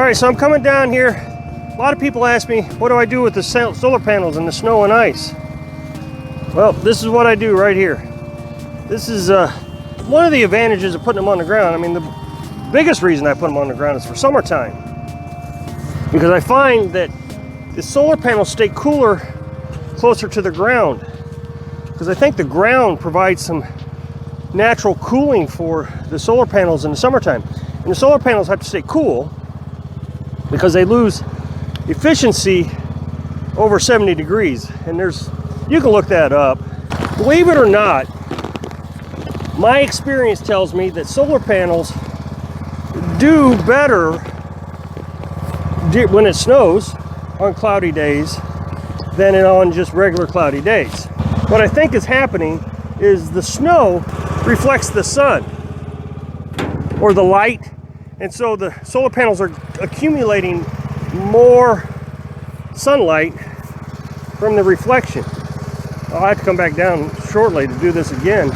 Alright, so I'm coming down here. A lot of people ask me, what do I do with the solar panels and the snow and ice? Well, this is what I do right here. This is one of the advantages of putting them on the ground. I mean, the biggest reason I put them on the ground is for summertime. Because I find that the solar panels stay cooler closer to the ground. Because I think the ground provides some natural cooling for the solar panels in the summertime. And the solar panels have to stay cool because they lose efficiency over 70 degrees. And you can look that up. Believe it or not, my experience tells me that solar panels do better when it snows on cloudy days than on just regular cloudy days. What I think is happening is the snow reflects the sun or the light, and so the solar panels are accumulating more sunlight from the reflection. I'll have to come back down shortly to do this again.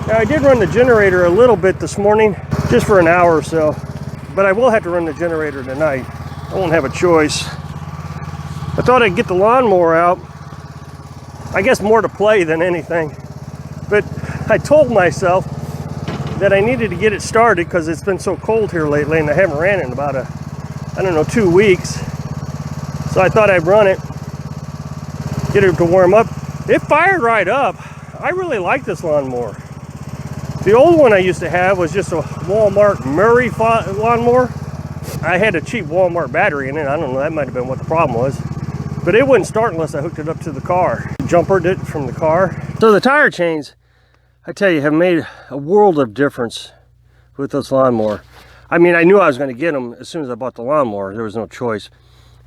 Now, I did run the generator a little bit this morning, just for an hour or so, but I will have to run the generator tonight. I won't have a choice. I thought I'd get the lawnmower out. I guess more to play than anything. But I told myself that I needed to get it started because it's been so cold here lately and I haven't ran it in about 2 weeks. So I thought I'd run it, get it to warm up. It fired right up. I really like this lawnmower. The old one I used to have was just a Walmart Murray lawnmower. I had a cheap Walmart battery in it. I don't know, that might have been what the problem was. But it wouldn't start unless I hooked it up to the car. Jumpered it from the car. So the tire chains, I tell you, have made a world of difference with this lawnmower. I mean, I knew I was going to get them as soon as I bought the lawnmower. There was no choice.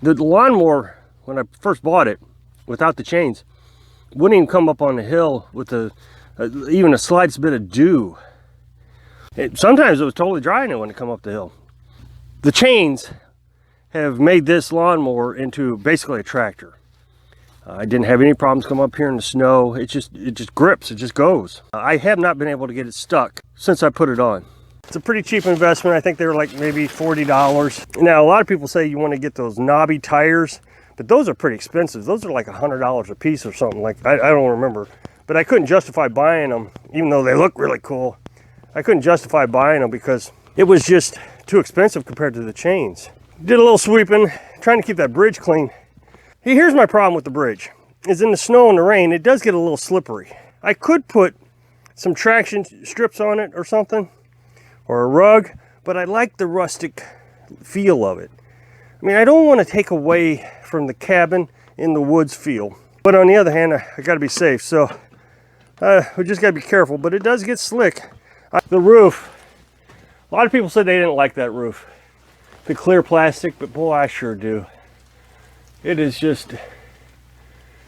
The lawnmower, when I first bought it, without the chains, wouldn't even come up on the hill with even a slightest bit of dew. Sometimes it was totally dry and it wouldn't come up the hill. The chains have made this lawnmower into basically a tractor. I didn't have any problems come up here in the snow. It just grips, it just goes. I have not been able to get it stuck since I put it on. It's a pretty cheap investment. I think they were like maybe $40. Now, a lot of people say you want to get those knobby tires, but those are pretty expensive. Those are like $100 a piece or something. Like I don't remember, but I couldn't justify buying them, even though they look really cool. I couldn't justify buying them because it was just too expensive compared to the chains. Did a little sweeping, trying to keep that bridge clean. Here's my problem with the bridge, is in the snow and the rain, it does get a little slippery. I could put some traction strips on it or something, or a rug, but I like the rustic feel of it. I mean, I don't want to take away from the cabin in the woods feel, but on the other hand, I got to be safe, so we just got to be careful, but it does get slick. The roof, a lot of people said they didn't like that roof. The clear plastic, but boy, I sure do. It is just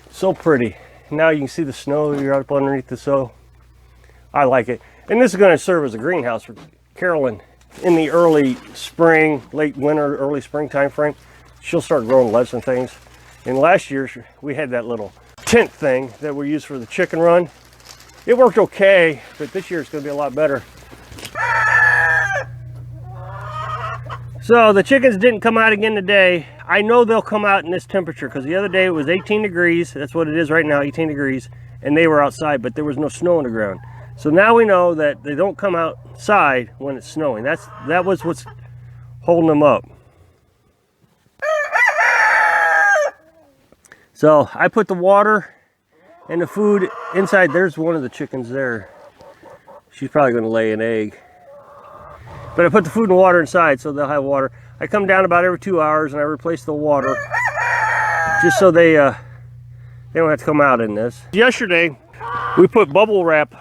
so pretty. Now you can see the snow, you're up underneath the snow. I like it. And this is going to serve as a greenhouse for Carolyn in the early spring, late winter, early spring time frame. She'll start growing lettuce and things. And last year we had that little tent thing that we used for the chicken run. It worked okay, but this year it's going to be a lot better. So the chickens didn't come out again today. I know they'll come out in this temperature because the other day it was 18 degrees. That's what it is right now, 18 degrees. And they were outside, but there was no snow on the ground. So now we know that they don't come outside when it's snowing. That was what's holding them up. So I put the water and the food inside. There's one of the chickens there. She's probably going to lay an egg. But I put the food and water inside so they'll have water. I come down about every 2 hours and I replace the water just so they don't have to come out in this. Yesterday, we put bubble wrap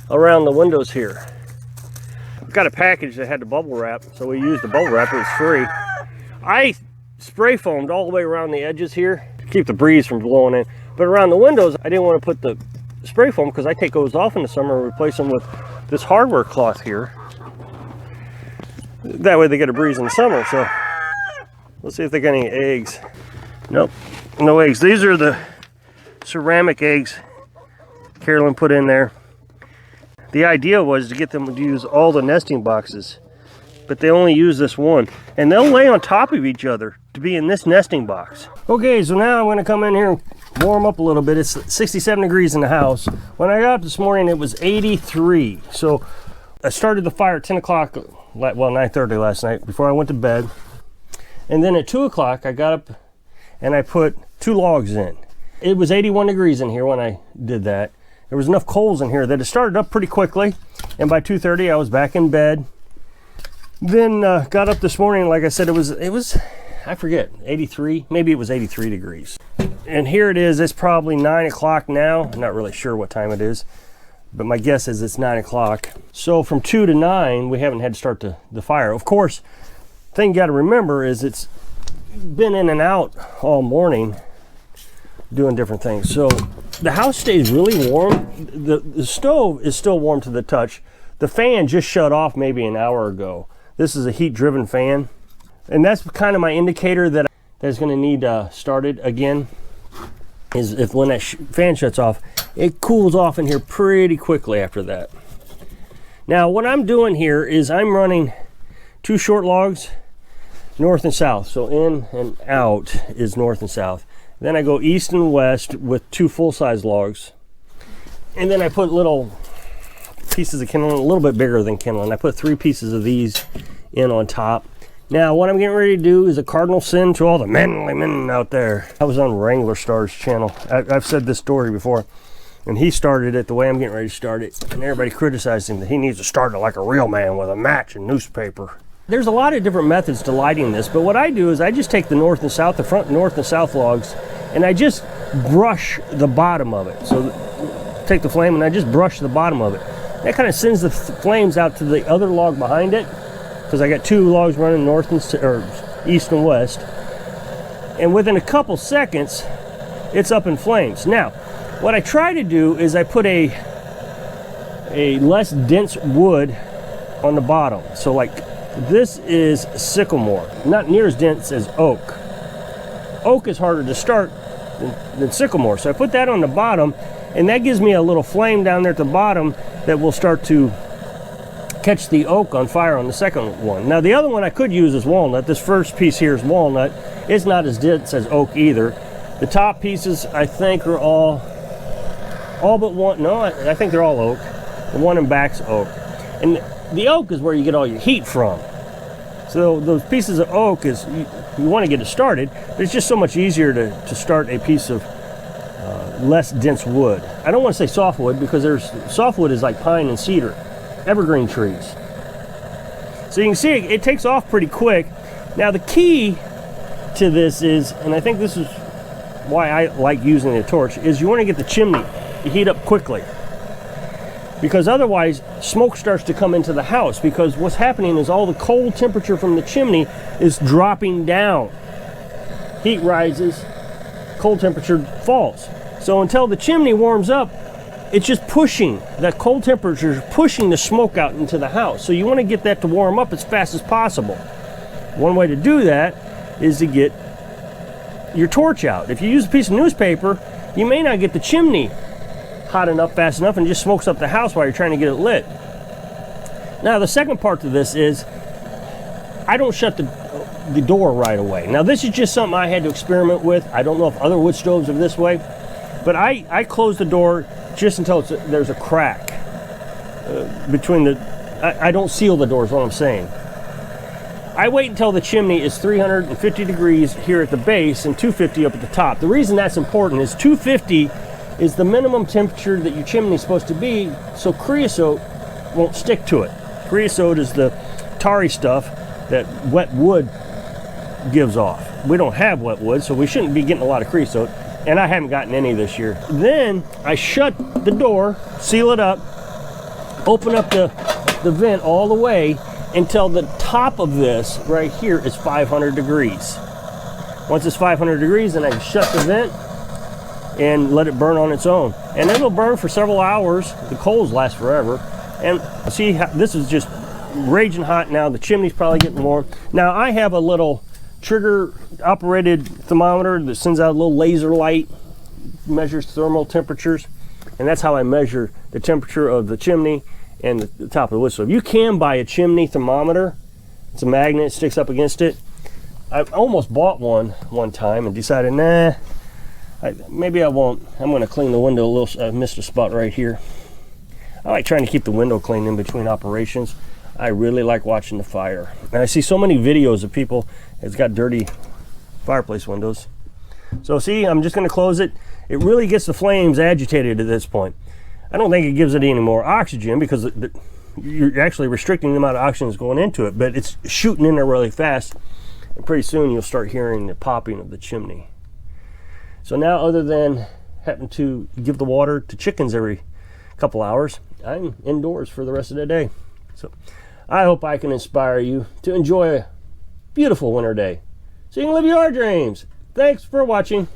around the windows here. I've got a package that had the bubble wrap, so we used the bubble wrap. It was free. I spray foamed all the way around the edges here to keep the breeze from blowing in. But around the windows, I didn't want to put the spray foam because I take those off in the summer and replace them with this hardware cloth here. That way they get a breeze in the summer. So let's see if they got any eggs. Nope, no eggs. These are the ceramic eggs Carolyn put in there. The idea was to get them to use all the nesting boxes but they only use this one. And they'll lay on top of each other to be in this nesting box. Okay, so now I'm going to come in here and warm up a little bit. It's 67 degrees in the house. When I got up this morning, it was 83. So I started the fire at 10 o'clock, well, 9:30 last night before I went to bed. And then at 2 o'clock, I got up and I put 2 logs in. It was 81 degrees in here when I did that. There was enough coals in here that it started up pretty quickly. And by 2:30, I was back in bed. Then got up this morning, like I said, it was, I forget, 83, maybe it was 83 degrees. And here it is, it's probably 9 o'clock now. I'm not really sure what time it is, but my guess is it's 9 o'clock. So from 2 to 9, we haven't had to start the fire. Of course, the thing you gotta remember is it's been in and out all morning doing different things. So the house stays really warm. The stove is still warm to the touch. The fan just shut off maybe an hour ago. This is a heat driven fan. And that's kind of my indicator that it's gonna need started again, is if when that fan shuts off, it cools off in here pretty quickly after that. Now what I'm doing here is I'm running 2 short logs, north and south. So in and out is north and south. Then I go east and west with 2 full-size logs. And then I put little pieces of kindling, a little bit bigger than kindling. I put 3 pieces of these in on top. Now what I'm getting ready to do is a cardinal sin to all the manly men out there. I was on Wrangler Star's channel. I've said this story before. And he started it the way I'm getting ready to start it. And everybody criticized him that he needs to start it like a real man with a match and newspaper. There's a lot of different methods to lighting this, but what I do is I just take the north and south, the front north and south logs, and I just brush the bottom of it. So take the flame and I just brush the bottom of it. That kind of sends the flames out to the other log behind it, because I got 2 logs running north and or east and west. And within a couple seconds, it's up in flames. Now, what I try to do is I put a less dense wood on the bottom. So like, this is sycamore, not near as dense as oak. Oak is harder to start than sycamore. So I put that on the bottom, and that gives me a little flame down there at the bottom that will start to catch the oak on fire on the second one. Now the other one I could use is walnut. This first piece here is walnut. It's not as dense as oak either. The top pieces I think are all but one. No, I think they're all oak. The one in back's oak. And the oak is where you get all your heat from. So those pieces of oak is, you want to get it started, but it's just so much easier to start a piece of less dense wood. I don't want to say softwood, because softwood is like pine and cedar, evergreen trees. So you can see it takes off pretty quick. Now the key to this is, and I think this is why I like using the torch, is you want to get the chimney to heat up quickly. Because otherwise smoke starts to come into the house, because what's happening is all the cold temperature from the chimney is dropping down. Heat rises, cold temperature falls. So until the chimney warms up, it's just pushing, that cold temperature is pushing the smoke out into the house. So you want to get that to warm up as fast as possible. One way to do that is to get your torch out. If you use a piece of newspaper, you may not get the chimney hot enough, fast enough, and just smokes up the house while you're trying to get it lit. Now the second part to this is I don't shut the door right away. Now this is just something I had to experiment with. I don't know if other wood stoves are this way, but I close the door just until there's a crack between the, I don't seal the door is what I'm saying. I wait until the chimney is 350 degrees here at the base and 250 up at the top. The reason that's important is 250 is the minimum temperature that your chimney is supposed to be, so creosote won't stick to it. Creosote is the tarry stuff that wet wood gives off. We don't have wet wood, so we shouldn't be getting a lot of creosote, and I haven't gotten any this year. Then I shut the door, seal it up, open up the vent all the way until the top of this right here is 500 degrees. Once it's 500 degrees, then I shut the vent and let it burn on its own. And it'll burn for several hours. The coals last forever. And see, this is just raging hot now. The chimney's probably getting warm. Now I have a little trigger operated thermometer that sends out a little laser light, measures thermal temperatures, and that's how I measure the temperature of the chimney and the top of the wood stove. You can buy a chimney thermometer It's a magnet, sticks up against it. I almost bought one time and decided, nah, maybe I won't. I'm going to clean the window a little. I missed a spot right here. I like trying to keep the window clean in between operations. I really like watching the fire. And I see so many videos of people that's got dirty fireplace windows. So see, I'm just going to close it. It really gets the flames agitated at this point. I don't think it gives it any more oxygen because you're actually restricting the amount of oxygen that's going into it, but it's shooting in there really fast. And pretty soon you'll start hearing the popping of the chimney. So now, other than having to give the water to chickens every couple hours, I'm indoors for the rest of the day. So I hope I can inspire you to enjoy a beautiful winter day so you can live your dreams. Thanks for watching.